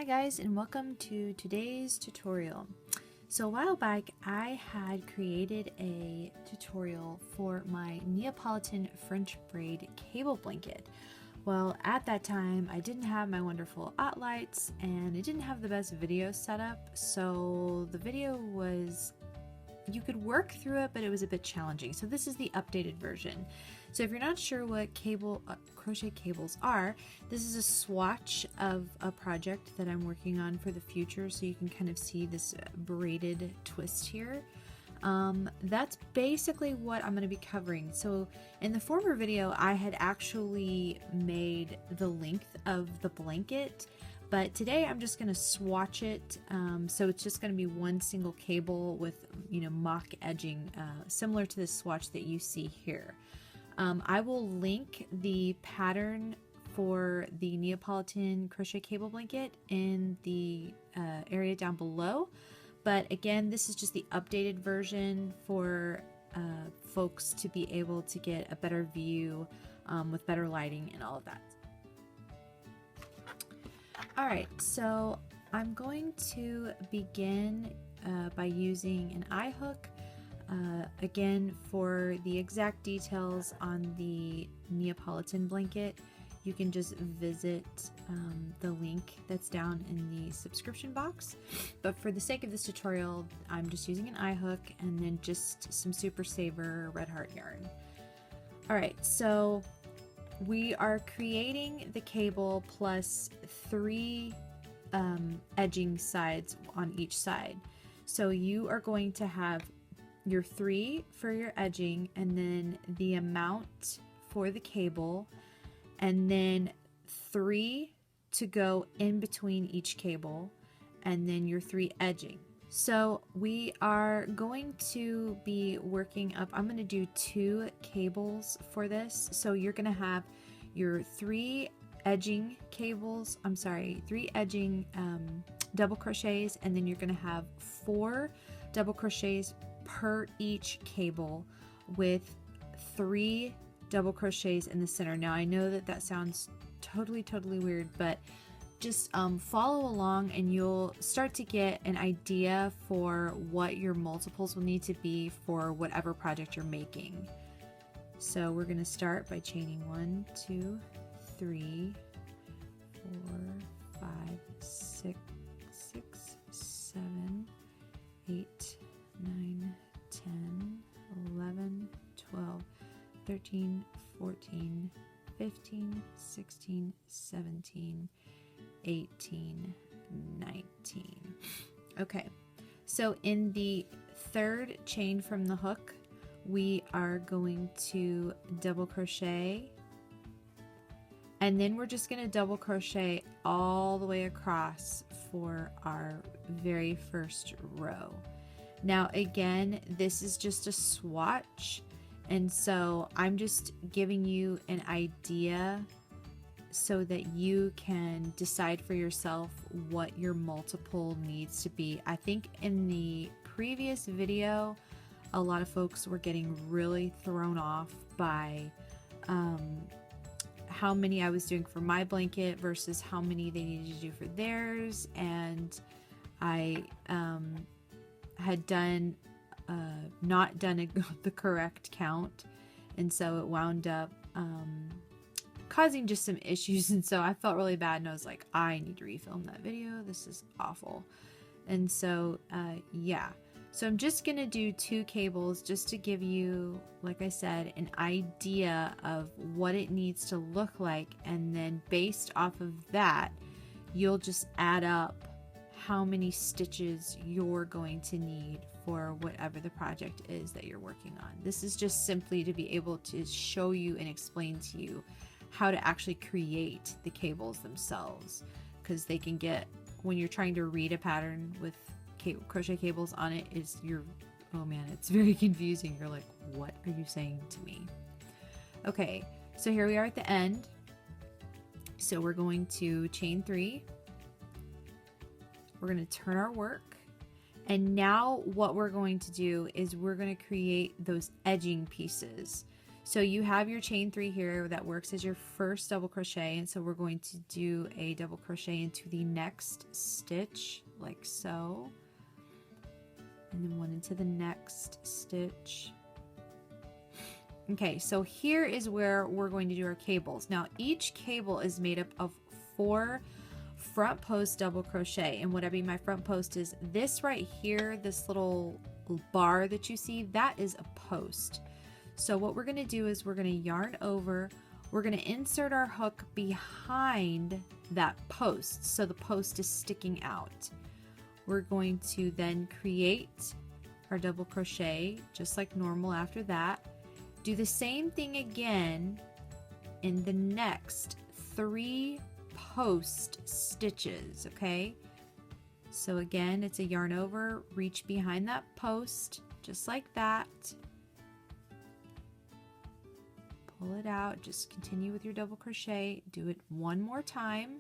Hi guys, and welcome to today's tutorial. So a while back I had created a tutorial for my Neapolitan French braid cable blanket. Well, at that time I didn't have my wonderful lights and I didn't have the best video setup, so the video was, you could work through it, but it was a bit challenging. So this is the updated version. So if you're not sure what crochet cables are, this is a swatch of a project that I'm working on for the future, so you can kind of see this braided twist here. That's basically what I'm going to be covering. So in the former video I had actually made the length of the blanket, but today I'm just going to swatch it, so it's just going to be one single cable with, mock edging, similar to the swatch that you see here. I will link the pattern for the Neapolitan crochet cable blanket in the area down below, but again, this is just the updated version for folks to be able to get a better view with better lighting and all of that. Alright, so I'm going to begin by using an eye hook. Again, for the exact details on the Neapolitan blanket, you can just visit the link that's down in the subscription box. But for the sake of this tutorial, I'm just using an eye hook and then just some Super Saver Red Heart yarn. Alright, so we are creating the cable plus 3 edging sides on each side. So you are going to have your 3 for your edging, and then the amount for the cable, and then 3 to go in between each cable, and then your 3 edging. So we are going to be working up, I'm going to do 2 cables for this. So you're going to have your 3 edging cables, 3 edging double crochets, and then you're going to have 4 double crochets per each cable with 3 double crochets in the center. Now I know that sounds totally weird, but just follow along and you'll start to get an idea for what your multiples will need to be for whatever project you're making. So we're going to start by chaining 1, 2, 3, 4, 5, 6, 7, 8, 9, 10, 11, 12, 13, 14, 15, 16, 17, 18, 19. Okay, so in the 3rd chain from the hook, we are going to double crochet, and then we're just going to double crochet all the way across for our very first row. Now again, this is just a swatch, and so I'm just giving you an idea so that you can decide for yourself what your multiple needs to be. I think in the previous video, a lot of folks were getting really thrown off by how many I was doing for my blanket versus how many they needed to do for theirs, and I had done not done the correct count, and so it wound up causing just some issues, and so I felt really bad and I was like, I need to refilm that video, this is awful. And so yeah, so I'm just gonna do 2 cables just to give you, like I said, an idea of what it needs to look like, and then based off of that you'll just add up how many stitches you're going to need for whatever the project is that you're working on. This is just simply to be able to show you and explain to you how to actually create the cables themselves, because they can get, when you're trying to read a pattern with crochet cables on it, oh man, it's very confusing. You're like, what are you saying to me? Okay, so here we are at the end. So we're going to chain 3. We're going to turn our work, and now what we're going to do is we're going to create those edging pieces. So you have your chain 3 here that works as your first double crochet, and so we're going to do a double crochet into the next stitch like so, and then one into the next stitch. Okay, so here is where we're going to do our cables. Now each cable is made up of 4 front post double crochet, and what I mean by front post is this right here, this little bar that you see, that is a post. So what we're going to do is we're going to yarn over, we're going to insert our hook behind that post so the post is sticking out. We're going to then create our double crochet just like normal. After that, do the same thing again in the next 3 post stitches. Okay, so again, it's a yarn over, reach behind that post just like that, pull it out, just continue with your double crochet, do it one more time.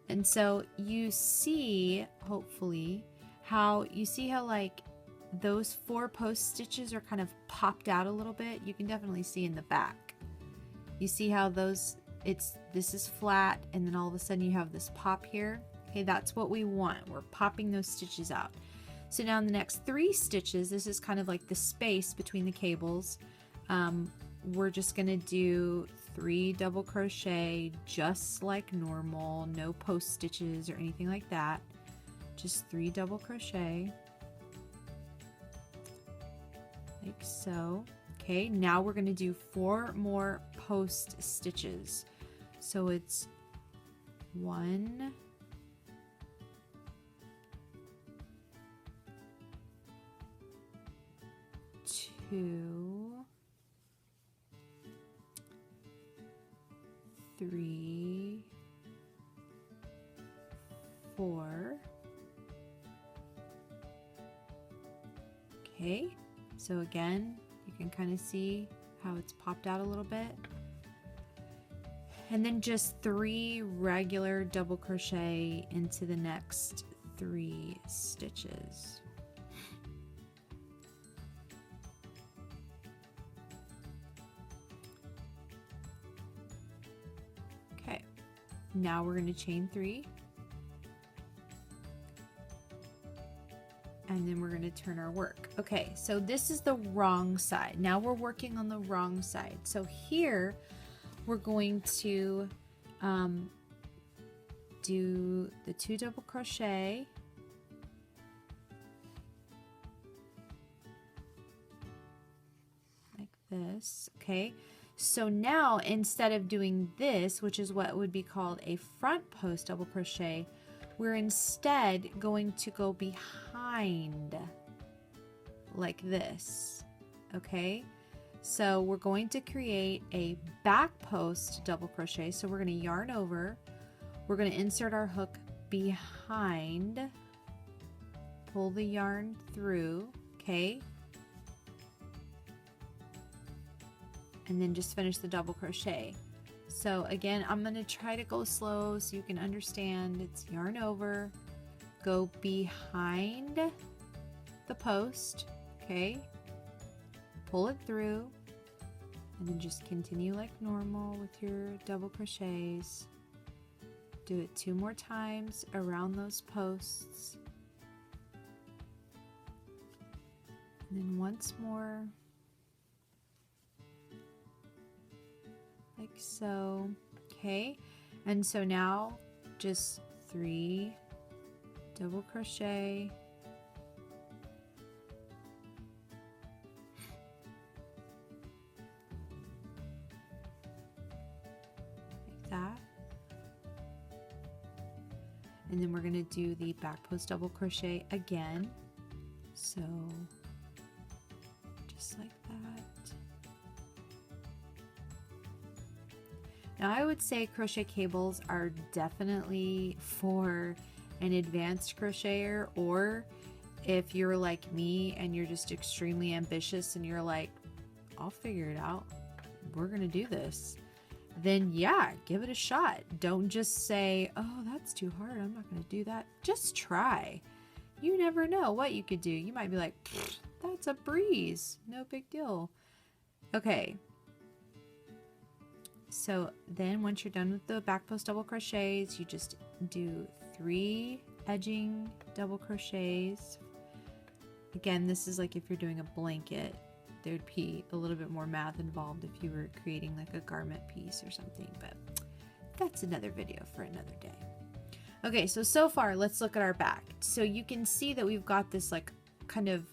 And so you see, hopefully, how like those 4 post stitches are kind of popped out a little bit. You can definitely see in the back. You see how this is flat, and then all of a sudden you have this pop here. Okay, that's what we want. We're popping those stitches out. So now in the next 3 stitches, this is kind of like the space between the cables. We're just gonna do 3 double crochet just like normal, no post stitches or anything like that. Just 3 double crochet, like so. Okay, now we're gonna do 4 more post stitches. So it's 1, 2, 3, 4. Okay, so again, you can kind of see how it's popped out a little bit. And then just 3 regular double crochet into the next 3 stitches. Okay, now we're going to chain 3. And then we're going to turn our work. Okay, so this is the wrong side. Now we're working on the wrong side. So here we're going to do the 2 double crochet, like this. Okay, so now instead of doing this, which is what would be called a front post double crochet, we're instead going to go behind like this. Okay, so we're going to create a back post double crochet. So we're going to yarn over, we're going to insert our hook behind, pull the yarn through, okay, and then just finish the double crochet. So again, I'm going to try to go slow so you can understand. It's yarn over, go behind the post, okay, pull it through, and then just continue like normal with your double crochets. Do it 2 more times around those posts, and then once more, like so. Okay, and so now just 3 double crochet, like that, and then we're going to do the back post double crochet again, so just like that. Now I would say crochet cables are definitely for an advanced crocheter, or if you're like me and you're just extremely ambitious and you're like, I'll figure it out, we're gonna do this, then yeah, give it a shot. Don't just say, oh, that's too hard, I'm not gonna do that. Just try. you never know what you could do. You might be like, that's a breeze, no big deal. Okay, so then once you're done with the back post double crochets, you just do 3 edging double crochets. Again, this is like if you're doing a blanket, there'd be a little bit more math involved if you were creating like a garment piece or something, but that's another video for another day. Okay, so far let's look at our back. So you can see that we've got this like kind of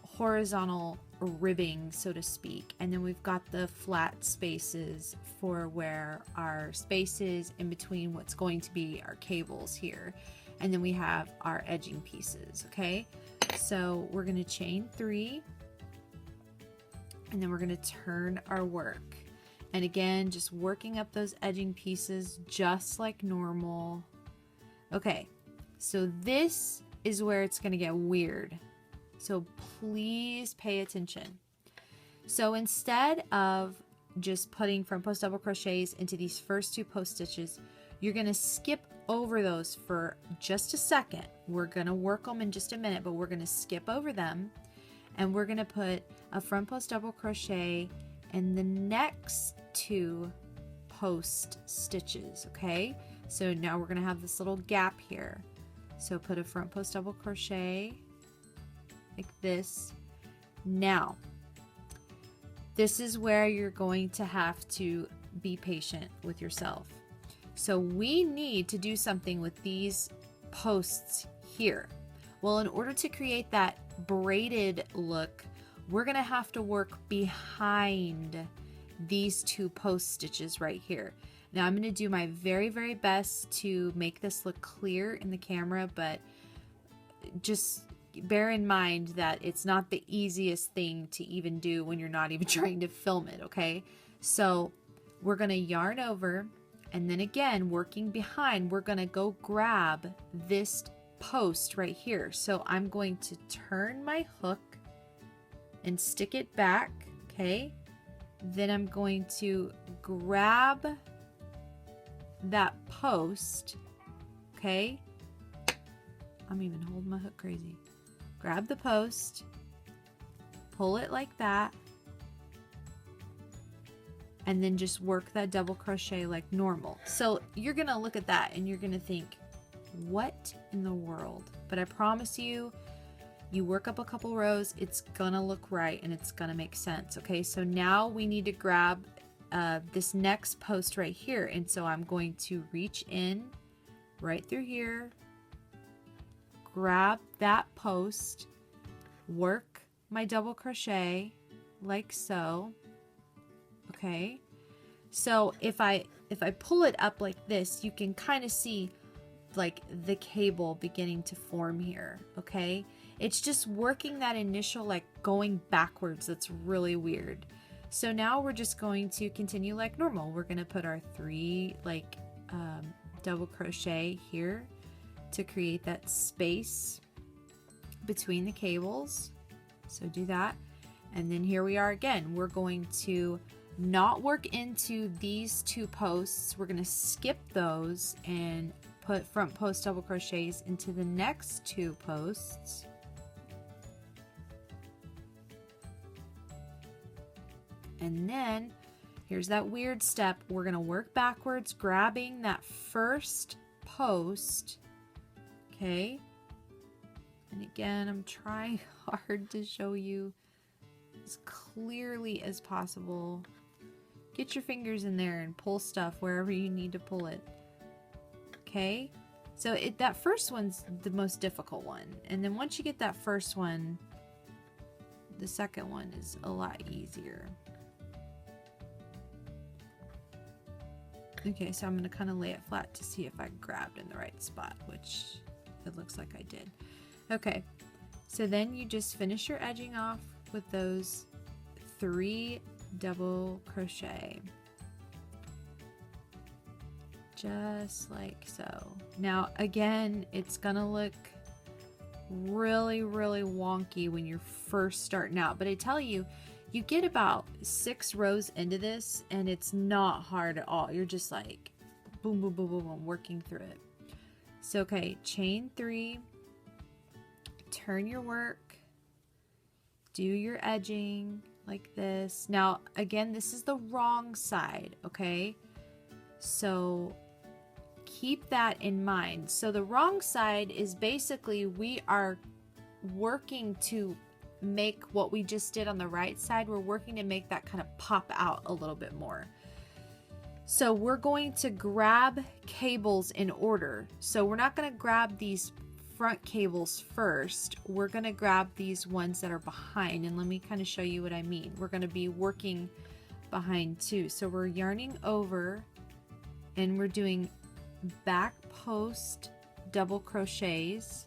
horizontal ribbing, so to speak, and then we've got the flat spaces for where our spaces in between what's going to be our cables here, and then we have our edging pieces. Okay, so we're going to chain 3, and then we're going to turn our work, and again just working up those edging pieces just like normal. Okay, so this is where it's going to get weird, so please pay attention. So instead of just putting front post double crochets into these first 2 post stitches, you're going to skip over those for just a second. We're going to work them in just a minute, but we're going to skip over them, and we're going to put a front post double crochet in the next 2 post stitches. Okay, so now we're going to have this little gap here, so put a front post double crochet like this. Now this is where you're going to have to be patient with yourself. So we need to do something with these posts here. Well, in order to create that braided look, we're going to have to work behind these 2 post stitches right here. Now I'm going to do my very, very best to make this look clear in the camera, but just bear in mind that it's not the easiest thing to even do when you're not even trying to film it. Okay, so we're going to yarn over, and then again working behind, we're going to go grab this post right here. So I'm going to turn my hook and stick it back. Okay, then I'm going to grab that post. Okay, I'm even holding my hook crazy. Grab the post, pull it like that, and then just work that double crochet like normal. So you're gonna look at that and you're gonna think, what in the world? But I promise you, you work up a couple rows, it's gonna look right and it's gonna make sense. Okay, so now we need to grab this next post right here, and so I'm going to reach in right through here, grab that post, work my double crochet like so. Okay, so if I pull it up like this, you can kind of see like the cable beginning to form here. Okay, it's just working that initial like going backwards that's really weird. So now we're just going to continue like normal. We're going to put our 3 like double crochet here to create that space between the cables. So do that, and then here we are again. We're going to not work into these 2 posts. We're going to skip those and put front post double crochets into the next 2 posts. And then here's that weird step. We're going to work backwards, grabbing that first post. Okay, and again, I'm trying hard to show you as clearly as possible. Get your fingers in there and pull stuff wherever you need to pull it. Okay, so that first one's the most difficult one, and then once you get that first one, the second one is a lot easier. Okay, so I'm going to kind of lay it flat to see if I grabbed in the right spot, which it looks like I did. Okay, so then you just finish your edging off with those 3 double crochet, just like so. Now again, it's gonna look really, really wonky when you're first starting out, but I tell you, you get about 6 rows into this and it's not hard at all. You're just like boom, boom, boom, boom, boom, working through it. So okay, chain 3, turn your work, do your edging like this. Now, again, this is the wrong side, okay? So keep that in mind. So the wrong side is basically we are working to make what we just did on the right side. We're working to make that kind of pop out a little bit more. So we're going to grab cables in order. So we're not going to grab these front cables first. We're going to grab these ones that are behind, and let me kind of show you what I mean. We're going to be working behind too. So we're yarning over and we're doing back post double crochets,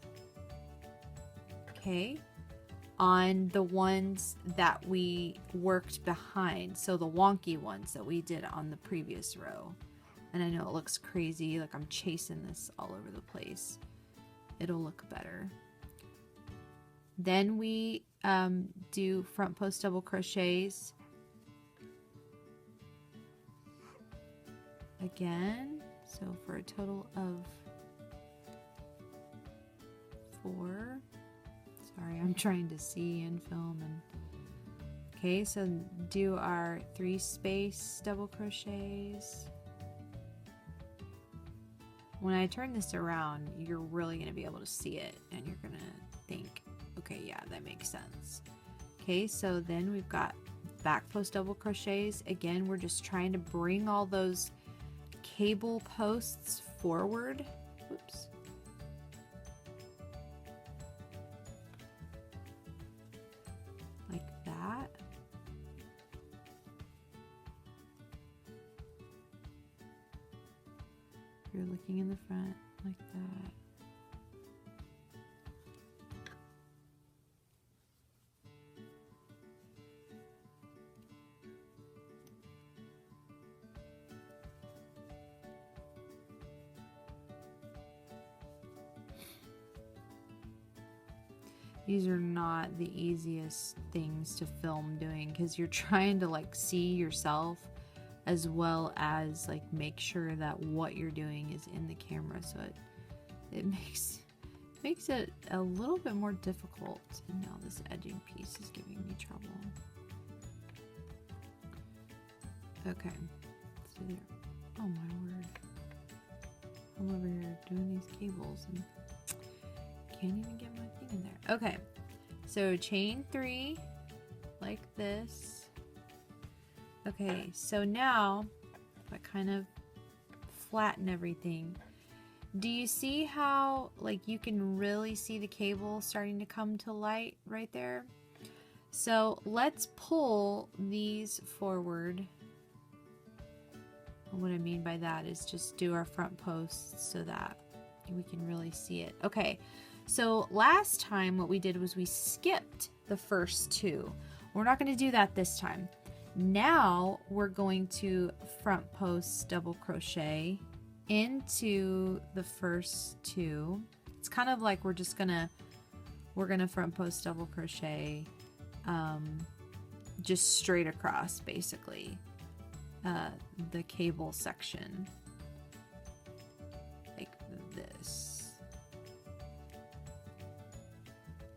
okay, on the ones that we worked behind. So the wonky ones that we did on the previous row. And I know it looks crazy, like I'm chasing this all over the place. It'll look better. Then we do front post double crochets again, so for a total of 4. Sorry, I'm trying to see and film. And okay, so do our 3 space double crochets. When I turn this around, you're really going to be able to see it, and you're going to think, okay, yeah, that makes sense. Okay, so then we've got back post double crochets. Again, we're just trying to bring all those cable posts forward. Oops. Like that. You're looking in the front like that. These are not the easiest things to film doing because you're trying to like see yourself as well as like make sure that what you're doing is in the camera, so it makes it a little bit more difficult. And now this edging piece is giving me trouble. Okay, so there. Oh my word, I'm over here doing these cables and can't even get my thing in there. Okay, so chain 3 like this. Okay, so now if I kind of flatten everything, do you see how like you can really see the cable starting to come to light right there? So let's pull these forward. And what I mean by that is just do our front posts so that we can really see it. Okay, so last time what we did was we skipped the first 2. We're not going to do that this time. Now we're going to front post double crochet into the first 2. It's kind of like we're gonna front post double crochet just straight across basically the cable section like this.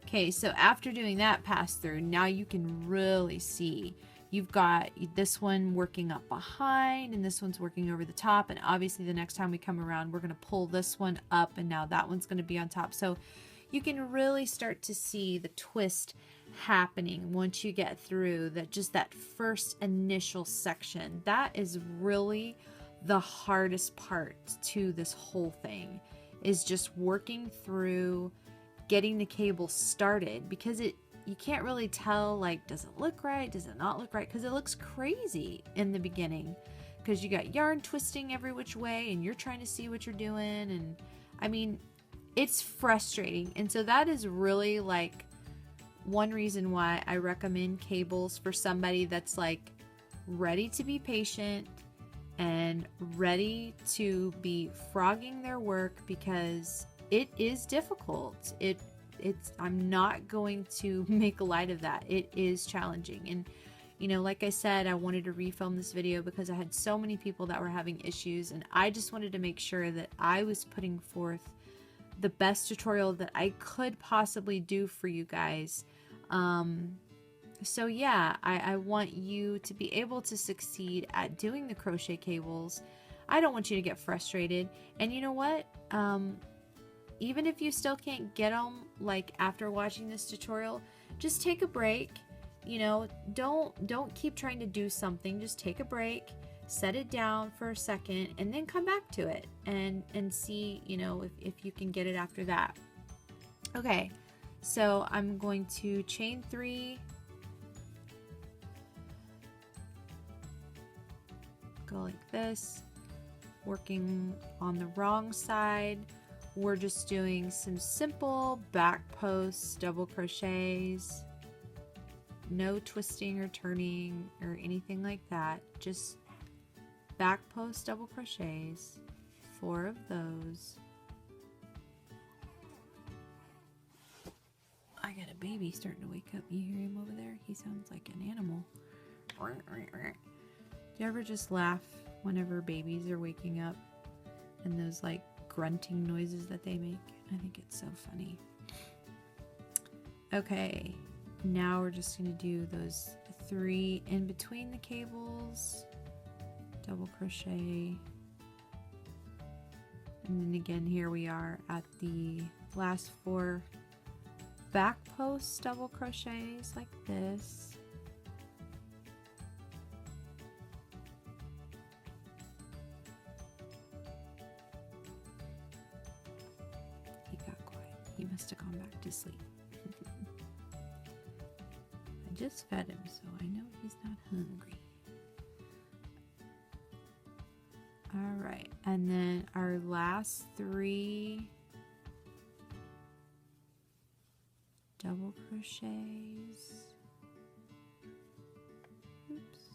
Okay, so after doing that pass through, now you can really see you've got this one working up behind and this one's working over the top, and obviously the next time we come around we're going to pull this one up and now that one's going to be on top. So you can really start to see the twist happening once you get through that first initial section. That is really the hardest part to this whole thing, is just working through getting the cable started, because you can't really tell, like, does it look right? Does it not look right? Because it looks crazy in the beginning because you got yarn twisting every which way and you're trying to see what you're doing. And I mean, it's frustrating. And so that is really like one reason why I recommend cables for somebody that's like ready to be patient and ready to be frogging their work, because it is difficult. I'm not going to make light of that. It is challenging. And, you know, like I said, I wanted to refilm this video because I had so many people that were having issues, and I just wanted to make sure that I was putting forth the best tutorial that I could possibly do for you guys. So yeah, I want you to be able to succeed at doing the crochet cables. I don't want you to get frustrated. And you know what? Even if you still can't get them like after watching this tutorial, just take a break. You know, don't keep trying to do something. Just take a break, set it down for a second, and then come back to it and see, you know, if you can get it after that. Okay, so I'm going to chain 3, go like this, working on the wrong side. We're just doing some simple back posts, double crochets, no twisting or turning or anything like that, just back post double crochets, 4 of those. I got a baby starting to wake up. You hear him over there? He sounds like an animal. Do you ever just laugh whenever babies are waking up and those like grunting noises that they make? I think it's so funny. Okay, now we're just going to do those 3 in between the cables, double crochet, and then again here we are at the last 4 back post double crochets like this. He got quiet. He must have gone back to sleep. I just fed him, so I know he's not hungry. All right, and then our last 3 double crochets. Oops.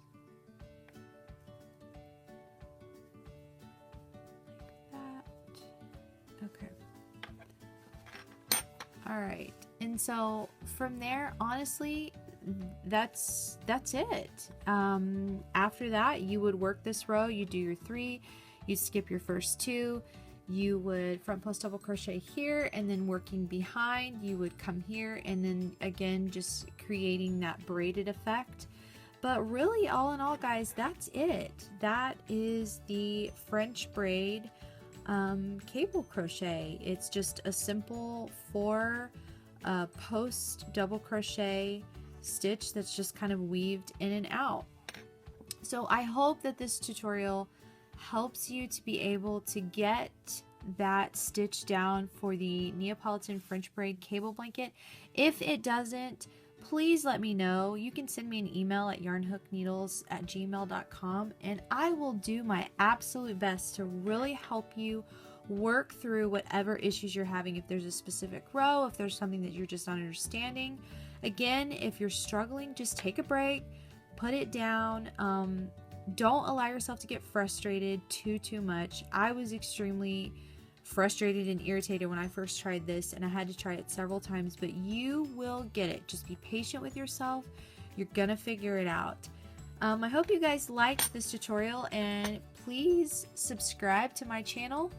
Like that. Okay. All right, and so from there, honestly, that's it. After that, you would work this row, you do your 3, you skip your first 2, you would front post double crochet here, and then working behind you would come here, and then again just creating that braided effect. But really, all in all, guys, that's it. That is the French braid cable crochet. It's just a simple 4 post double crochet stitch that's just kind of weaved in and out. So I hope that this tutorial helps you to be able to get that stitch down for the Neapolitan French braid cable blanket. If it doesn't, please let me know. You can send me an email at yarnhookneedles@gmail.com, and I will do my absolute best to really help you work through whatever issues you're having. If there's a specific row, if there's something that you're just not understanding. Again, if you're struggling, just take a break, put it down. Don't allow yourself to get frustrated too much. I was extremely frustrated and irritated when I first tried this, and I had to try it several times, but you will get it. Just be patient with yourself. You're gonna figure it out. I hope you guys liked this tutorial, and please subscribe to my channel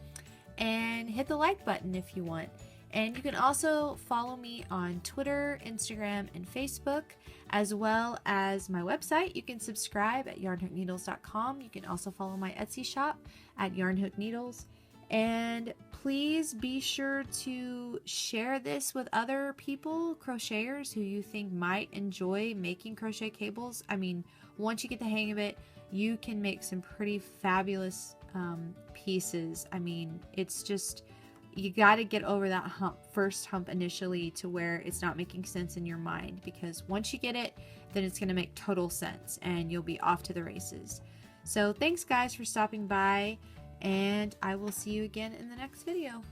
and hit the like button if you want. And you can also follow me on Twitter, Instagram, and Facebook, as well as my website. You can subscribe at yarnhookneedles.com. You can also follow my Etsy shop at yarnhookneedles. And please be sure to share this with other people, crocheters, who you think might enjoy making crochet cables. I mean, once you get the hang of it, you can make some pretty fabulous pieces. I mean, it's just, you got to get over that first hump initially to where it's not making sense in your mind, because once you get it, then it's going to make total sense and you'll be off to the races. So thanks guys for stopping by, and I will see you again in the next video.